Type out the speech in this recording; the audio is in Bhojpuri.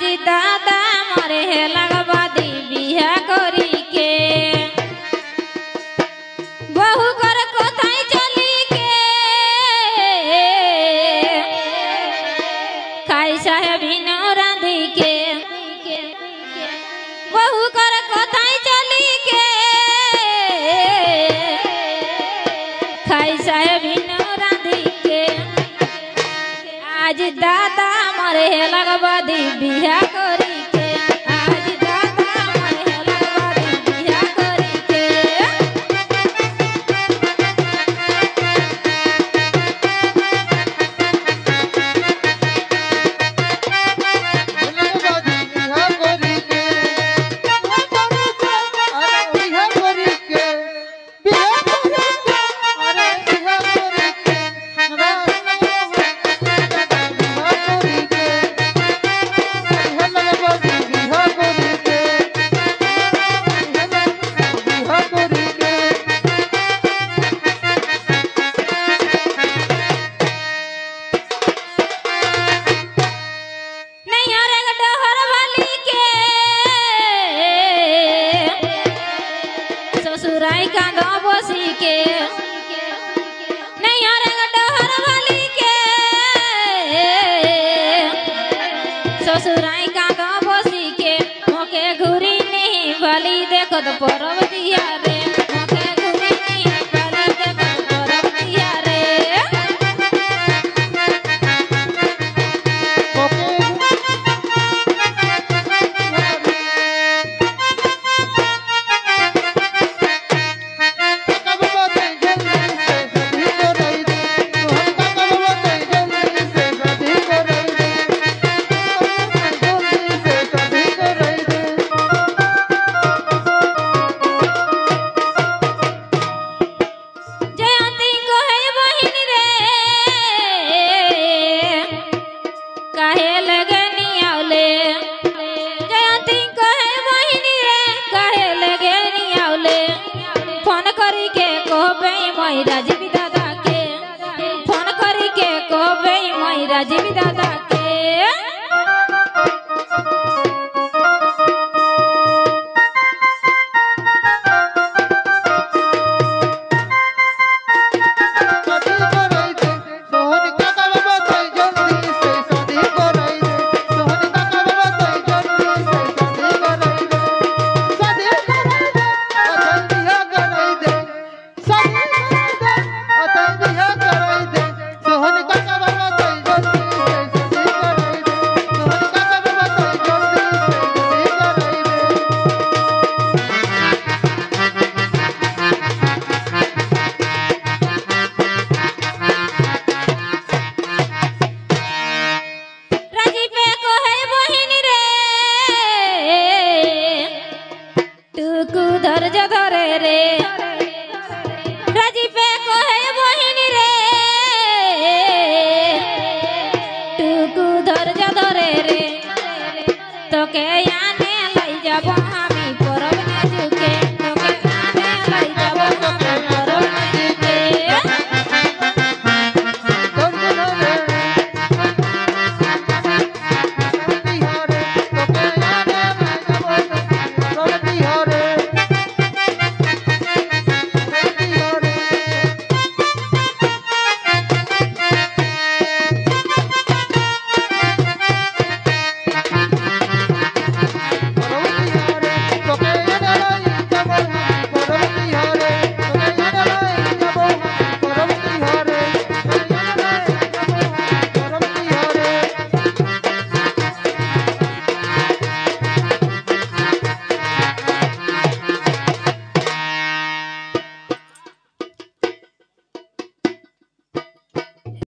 आज दादा मरे लगवा दी बिहा करी के बहु कर कोथाई चली के खाई साहेब न रांधी के बहु कर कोथाई चली के खाई साहेब न रांधी के आज दादा मरे लगवा दी बिहा करी के आज दादा मरे लगवा दी बिहा करी के ससुराई का गाँव बसी के नहीं हरेगा डहर वाली के ससुराई का गाँव बसी के मोके घुरी नहीं भली देखो तो परब दिया रे मोके घुरी नहीं भली देखो तो परब दिया रे राजीव दादा के फोन करी के कहबे मई राजीव दादा के धर्ज धरे रे राजी पे कोहे बहिनी रे टुकु धर्ज धरे रे तो के